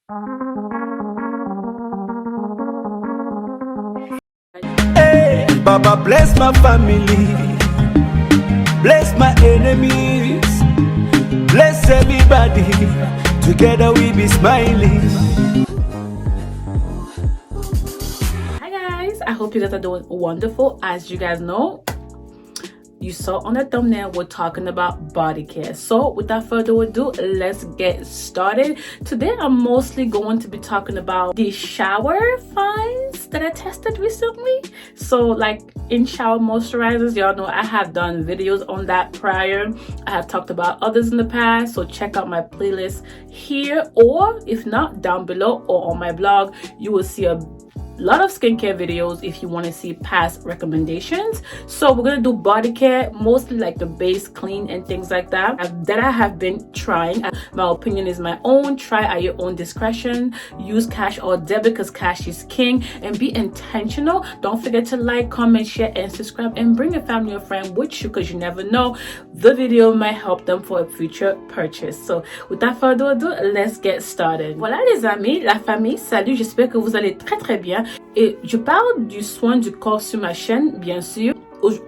Hey, Baba bless my family, bless my enemies, bless everybody, together we be smiling. Hi guys, I hope you guys are doing wonderful. As you guys know, you saw on the thumbnail, we're talking about body care. So without further ado, let's get started. Today I'm mostly going to be talking about the shower finds that I tested recently. So like in-shower moisturizers, y'all know I have done videos on that prior. I have talked about others in the past, so check out my playlist here, or if not, down below or on my blog. You will see a lot of skincare videos if you want to see past recommendations. So we're gonna do body care, mostly like the base clean and things like that I have been trying. My opinion is my own. Try at your own discretion. Use cash or debit because cash is king, and be intentional. Don't forget to like, comment, share, and subscribe, and bring a family or friend with you because you never know, the video might help them for a future purchase. So without further ado, let's get started. Voilà les amis, la famille, salut, j'espère que vous allez très bien. Et je parle du soin du corps sur ma chaîne, bien sûr.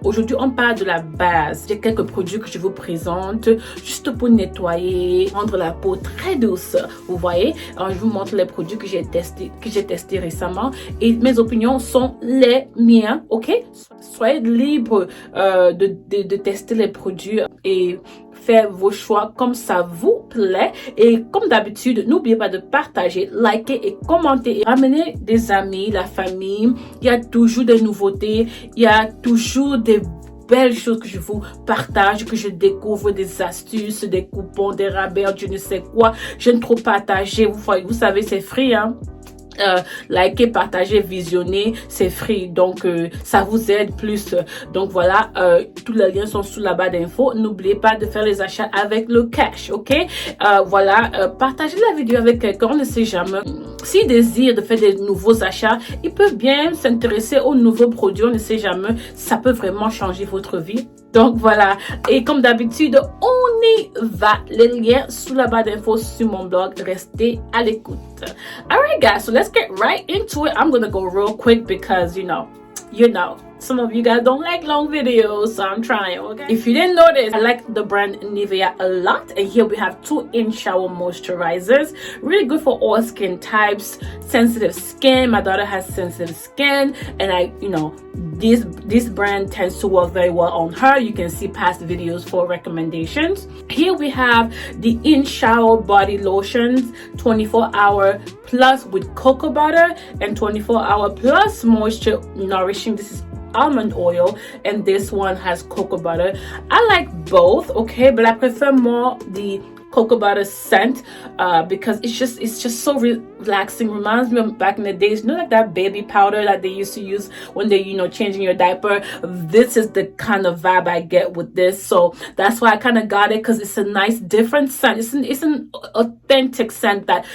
Aujourd'hui, on parle de la base. J'ai quelques produits que je vous présente juste pour nettoyer, rendre la peau très douce. Vous voyez, alors, je vous montre les produits que j'ai testés récemment, et mes opinions sont les miens, ok? Soyez libre de tester les produits et faire vos choix comme ça vous plaît. Et comme d'habitude, n'oubliez pas de partager, liker et commenter et ramener des amis, la famille. Il y a toujours des nouveautés, il y a toujours des belles choses que je vous partage, que je découvre, des astuces, des coupons, des rabais, je ne sais quoi. J'aime trop partager. Vous savez, c'est free, hein. Liker, partager, visionner, c'est free, donc ça vous aide plus. Donc voilà, tous les liens sont sous la barre d'infos. N'oubliez pas de faire les achats avec le cash, ok? Voilà, partagez la vidéo avec quelqu'un, on ne sait jamais. S'il désire de faire des nouveaux achats, il peut bien s'intéresser aux nouveaux produits, on ne sait jamais, ça peut vraiment changer votre vie. Donc voilà, et comme d'habitude, on y va. Les liens sous la barre d'infos sur mon blog. Restez à l'écoute. Alright guys, so let's get right into it. I'm gonna go real quick because you know, some of you guys don't like long videos, so I'm trying, okay? If you didn't notice, I like the brand Nivea a lot, and here we have two in-shower moisturizers. Really good for all skin types, sensitive skin. My daughter has sensitive skin, and this brand tends to work very well on her. You can see past videos for recommendations. Here we have the in-shower body lotions, 24-hour plus with cocoa butter and 24-hour plus moisture nourishing. This is almond oil, and this one has cocoa butter. I like both, okay, but I prefer more the cocoa butter scent because it's just so relaxing. Reminds me of back in the days, like that baby powder that they used to use when they changing your diaper. This is the kind of vibe I get with this, so that's why I kind of got it, because it's a nice different scent. It's an authentic scent that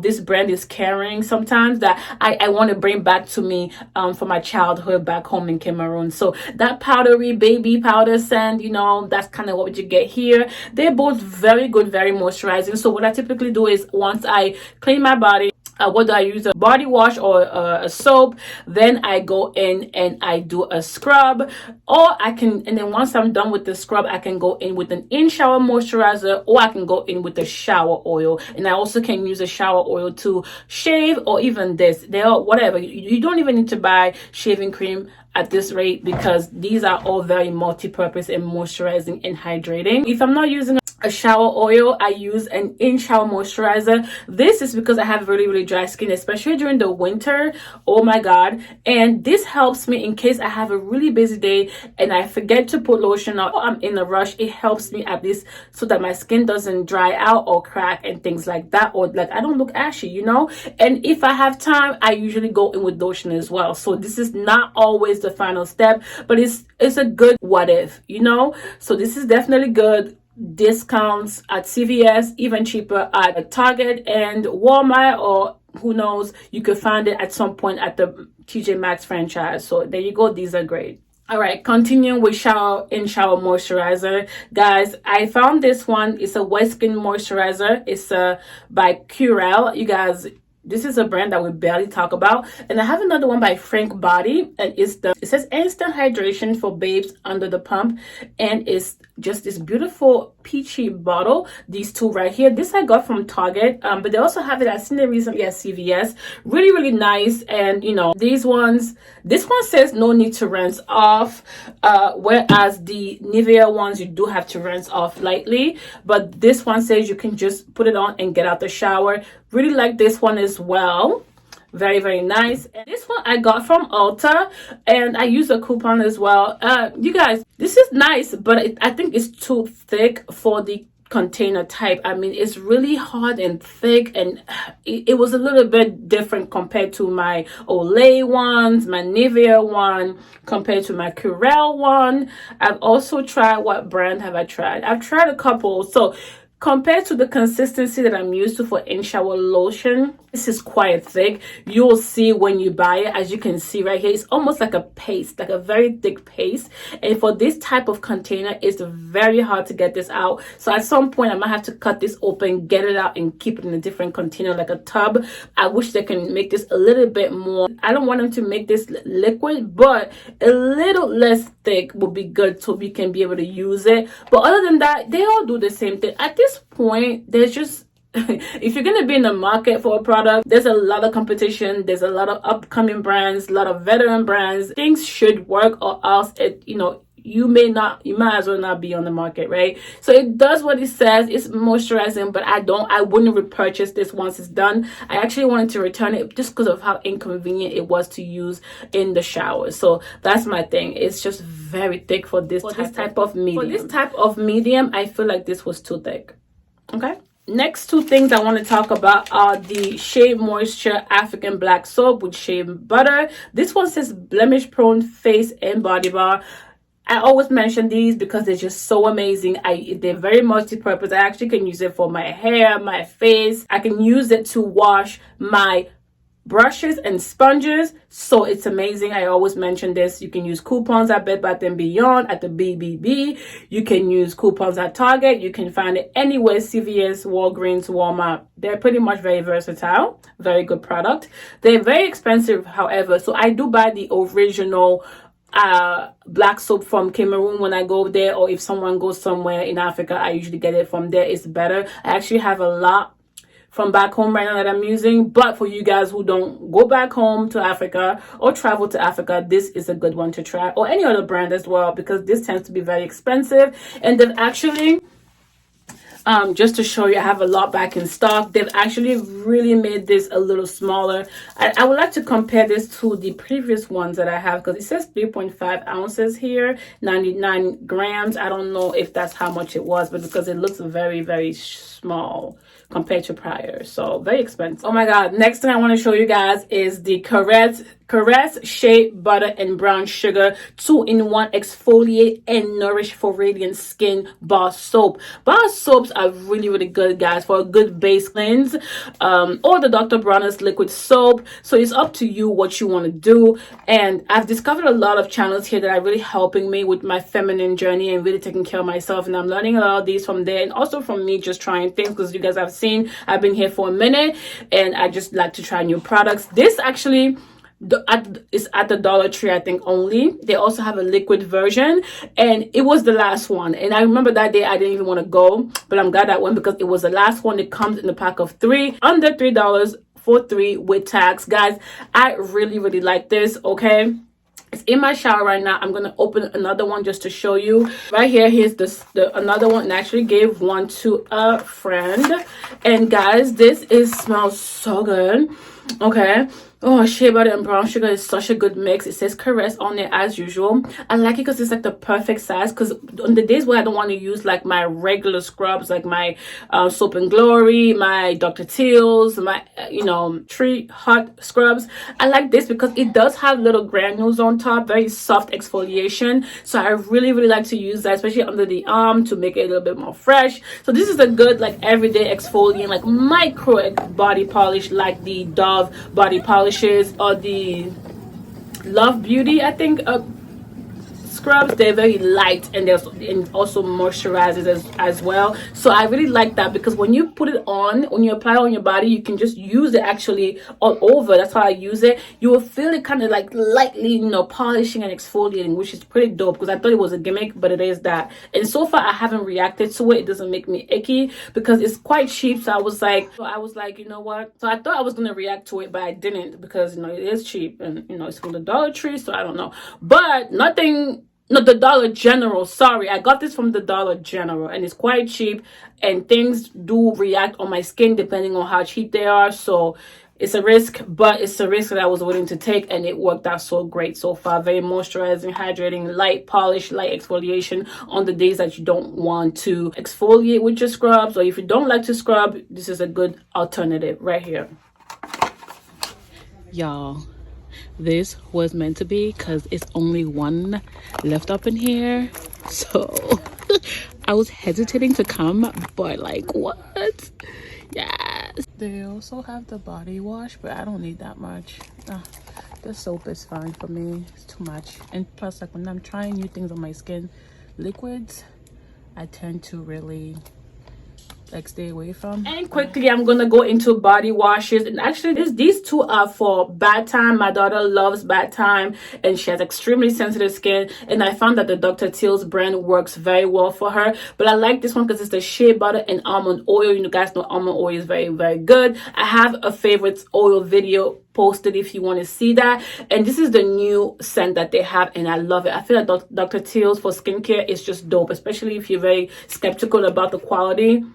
this brand is carrying sometimes, that I want to bring back to me from my childhood back home in Cameroon. So that powdery baby powder scent, that's kind of what you get here. They're both very good, very moisturizing. So what I typically do is, once I clean my body, what do I use? A body wash or a soap. Then I go in and I do a scrub, and then once I'm done with the scrub, I can go in with an in-shower moisturizer, or I can go in with a shower oil. And I also can use a shower oil to shave, or even this. They are whatever. You don't even need to buy shaving cream at this rate, because these are all very multi-purpose and moisturizing and hydrating. If I'm not using a shower oil, I use an in-shower moisturizer. This is because I have really, really dry skin, especially during the winter. Oh my god. And this helps me in case I have a really busy day and I forget to put lotion on, or I'm in a rush. It helps me at least so that my skin doesn't dry out or crack and things like that, or like I don't look ashy, And if I have time, I usually go in with lotion as well. So this is not always the final step, but it's a good what if, So this is definitely good. Discounts at CVS, even cheaper at Target and Walmart, or who knows, you could find it at some point at the TJ Maxx franchise. So there you go, these are great. All right, continuing with in-shower moisturizer, guys. I found this one. It's a wet skin moisturizer. It's by Corporelles. You guys, this is a brand that we barely talk about. And I have another one by Frank Body, and it says instant hydration for babes under the pump, and it's just this beautiful peachy bottle. These two right here, this I got from Target, but they also have it, I've seen it recently at CVS. Really nice. And you know, this one says no need to rinse off, whereas the Nivea ones you do have to rinse off lightly, but this one says you can just put it on and get out the shower. Really like this one as well. Very nice. And this one I got from Ulta, and I used a coupon as well. You guys, this is nice, but I think it's too thick for the container type. I mean, it's really hard and thick, and it was a little bit different compared to my Olay ones, my Nivea one, compared to my Corporelles one. I've also tried, what brand have I tried? I've tried a couple. So compared to the consistency that I'm used to for in-shower lotion, this is quite thick. You'll see when you buy it. As you can see right here, it's almost like a paste, like a very thick paste. And for this type of container, it's very hard to get this out. So at some point, I might have to cut this open, get it out, and keep it in a different container, like a tub. I wish they can make this a little bit more. I don't want them to make this liquid, but a little less thick would be good so we can be able to use it. But other than that, they all do the same thing. At this point, there's just if you're going to be in the market for a product, there's a lot of competition. There's a lot of upcoming brands, a lot of veteran brands. Things should work, or else you might as well not be on the market, right? So it does what it says. It's moisturizing, but I wouldn't repurchase this once it's done. I actually wanted to return it just because of how inconvenient it was to use in the shower. So that's my thing. It's just very thick for this type of medium. For this type of medium, I feel like this was too thick. Okay. Next two things I want to talk about are the Shea Moisture African Black Soap with shea butter. This one says blemish prone face and body bar. I always mention these because they're just so amazing. They're very multi-purpose. I actually can use it for my hair, my face. I can use it to wash my brushes and sponges, so it's amazing. I always mention this. You can use coupons at Bed Bath & Beyond, at the BBB. You can use coupons at Target. You can find it anywhere, CVS, Walgreens, Walmart. They're pretty much very versatile. Very good product. They're very expensive, however, so I do buy the original black soap from Cameroon when I go there, or if someone goes somewhere in Africa, I usually get it from there. It's better. I actually have a lot from back home right now that I'm using, but for you guys who don't go back home to Africa or travel to Africa, this is a good one to try, or any other brand as well, because this tends to be very expensive. And they've actually just to show you, I have a lot back in stock. They've actually really made this a little smaller. I would like to compare this to the previous ones that I have, because it says 3.5 ounces here, 99 grams. I don't know if that's how much it was, but because it looks very small compared to prior, so very expensive. Oh my god, next thing I want to show you guys is the Caress Shea Butter and Brown Sugar 2-in-1 Exfoliate and Nourish for Radiant Skin Bar Soap. Bar soaps are really good, guys, for a good base cleanse, or the Dr. Bronner's liquid soap. So it's up to you what you want to do. And I've discovered a lot of channels here that are really helping me with my feminine journey and really taking care of myself, and I'm learning a lot of these from there, and also from me just trying things, because you guys have seen I've been here for a minute and I just like to try new products. This actually is at the Dollar Tree, I think, only. They also have a liquid version, and it was the last one, and I remember that day I didn't even want to go, but I'm glad I went because it was the last one. It comes in a pack of 3, under $3 for 3 with tax. Guys, I really like this. Okay, it's in my shower right now. I'm gonna open another one just to show you. Right here, here's another one, and I actually gave one to a friend. And guys, this smells so good. Okay. Oh, shea butter and brown sugar is such a good mix. It says Caress on it as usual. I like it because it's like the perfect size, because on the days where I don't want to use like my regular scrubs, like my Soap and Glory, my Dr. Teal's, my Tree Hot scrubs, I like this because it does have little granules on top, very soft exfoliation. So I really like to use that, especially under the arm, to make it a little bit more fresh. So this is a good like everyday exfoliant, like micro body polish, like the Dove body polish or the Love Beauty, I think, scrubs, they're very light, and there's also moisturizers as well. So I really like that, because when you put it on, when you apply it on your body, you can just use it actually all over. That's how I use it. You will feel it kind of like lightly, you know, polishing and exfoliating, which is pretty dope, because I thought it was a gimmick, but it is that. And so far I haven't reacted to it. It doesn't make me icky because it's quite cheap. So I was like, you know what, so I thought I was going to react to it, but I didn't, because, you know, it is cheap, and, you know, it's from the Dollar Tree, so I don't know. But nothing, no, the Dollar General, sorry, I got this from the Dollar General, and it's quite cheap, and things do react on my skin depending on how cheap they are. So it's a risk, but it's a risk that I was willing to take, and it worked out so great so far. Very moisturizing, hydrating, light polish, light exfoliation on the days that you don't want to exfoliate with your scrubs, or if you don't like to scrub, this is a good alternative right here. Y'all, this was meant to be, because it's only one left up in here. So I was hesitating to come, but like, what? Yes. They also have the body wash, but I don't need that much. The soap is fine for me. It's too much. And plus, like, when I'm trying new things on my skin, liquids, I tend to really like stay away from. And quickly, I'm gonna go into body washes, and actually these two are for bath time. My daughter loves bath time, and she has extremely sensitive skin, and I found that the Dr. Teal's brand works very well for her. But I like this one because it's the shea butter and almond oil. You guys know almond oil is very, very good. I have a favorites oil video posted if you want to see that, and this is the new scent that they have, and I love it. I feel like Dr. Teal's for skincare is just dope, especially if you're very skeptical about the quality.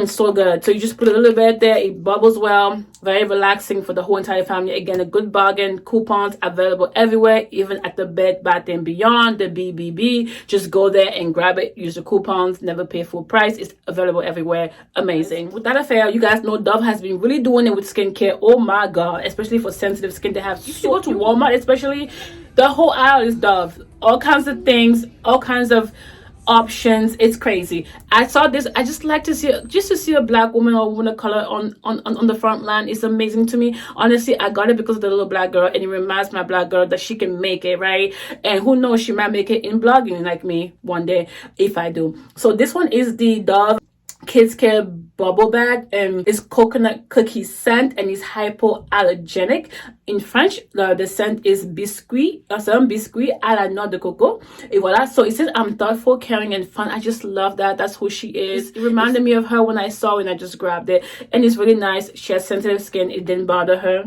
So good. So you just put a little bit there, it bubbles well, very relaxing for the whole entire family. Again, a good bargain. Coupons available everywhere, even at the Bed Bath & Beyond, the BBB. Just go there and grab it, use the coupons, never pay full price. It's available everywhere. Amazing. With that affair, you guys know Dove has been really doing it with skincare. Oh my god, especially for sensitive skin. They have, if you go to Walmart especially, the whole aisle is Dove. All kinds of things, all kinds of options. It's crazy. I saw this. I just like to see, just to see a black woman or woman of color on the front line. It's amazing to me. Honestly, I got it because of the little black girl, and it reminds my black girl that she can make it, right? And who knows, she might make it in blogging like me one day if I do. So this one is the Dove Kids Care Bubble Bath, and it's coconut cookie scent, and it's hypoallergenic. In French, the scent is biscuit à la noix de coco. Et voilà. So it says, I'm thoughtful, caring, and fun. I just love that. That's who she is. It reminded me of her when I saw it, and I just grabbed it. And it's really nice. She has sensitive skin. It didn't bother her.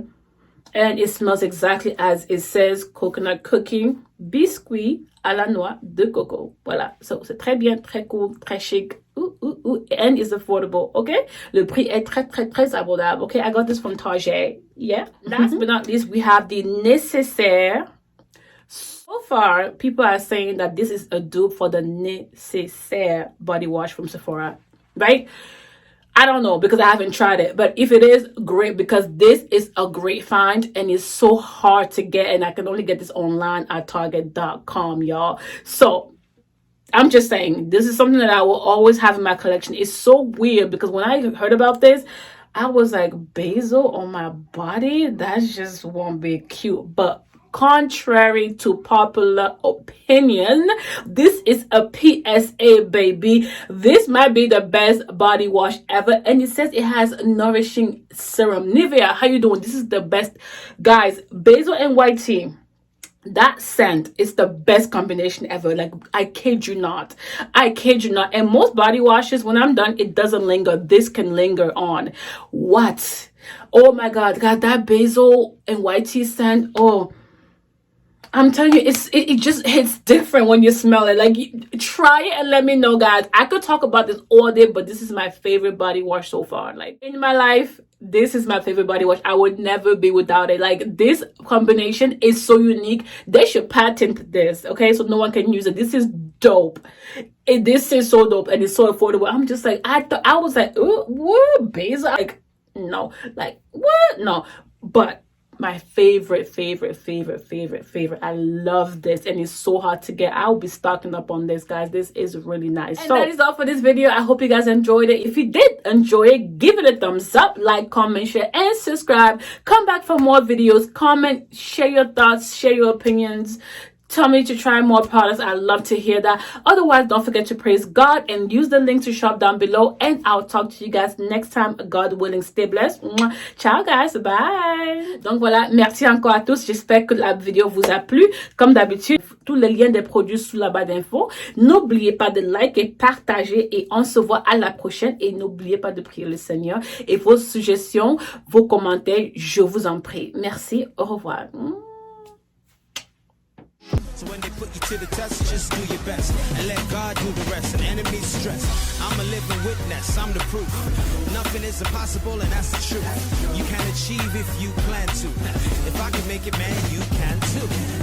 And it smells exactly as it says, coconut cookie, biscuit à la noix de coco. Voilà. So c'est très bien, très cool, très chic. And is affordable, okay? Le prix est très, très, très abordable, okay? I got this from Target, yeah? Last but not least, we have the Nécessaire. So far, people are saying that this is a dupe for the Nécessaire body wash from Sephora, right? I don't know, because I haven't tried it, but if it is, great, because this is a great find, and it's so hard to get, and I can only get this online at target.com, y'all. So I'm just saying, this is something that I will always have in my collection. It's so weird, because when I heard about this, I was like, basil on my body? That just won't be cute. But contrary to popular opinion, this is a PSA, baby. This might be the best body wash ever, and it says it has nourishing serum. Nivea, how you doing? This is the best, guys. Basil and white tea, that scent is the best combination ever. Like, I kid you not. I kid you not. And most body washes, when I'm done, it doesn't linger. This can linger on. What? Oh my god, that basil and white tea scent. Oh, I'm telling you, it just hits different when you smell it. Like, try it and let me know, guys. I could talk about this all day, but this is my favorite body wash so far. Like, in my life, this is my favorite body wash. I would never be without it. Like, this combination is so unique. They should patent this, okay? So no one can use it. This is dope. This is so dope, and it's so affordable. I'm just like, I was like, ooh, what, basil? Like, no. Like, what? No. But my favorite. I love this, and it's so hard to get. I'll be stocking up on this, guys. This is really nice. And so that is all for this video. I hope you guys enjoyed it. If you did enjoy it, give it a thumbs up, like, comment, share, and subscribe. Come back for more videos. Comment, share your thoughts, share your opinions. Tell me to try more products. I love to hear that. Otherwise, don't forget to praise God and use the link to shop down below. And I'll talk to you guys next time. God willing, stay blessed. Ciao guys, bye. Donc voilà, merci encore à tous. J'espère que la vidéo vous a plu. Comme d'habitude, tous les liens des produits sous la barre d'infos. N'oubliez pas de liker, partager et on se voit à la prochaine. Et n'oubliez pas de prier le Seigneur. Et vos suggestions, vos commentaires, je vous en prie. Merci, au revoir. So when they put you to the test, just do your best and let God do the rest. And enemies stress, I'm a living witness, I'm the proof. Nothing is impossible and that's the truth. You can achieve if you plan to. If I can make it, man, you can too.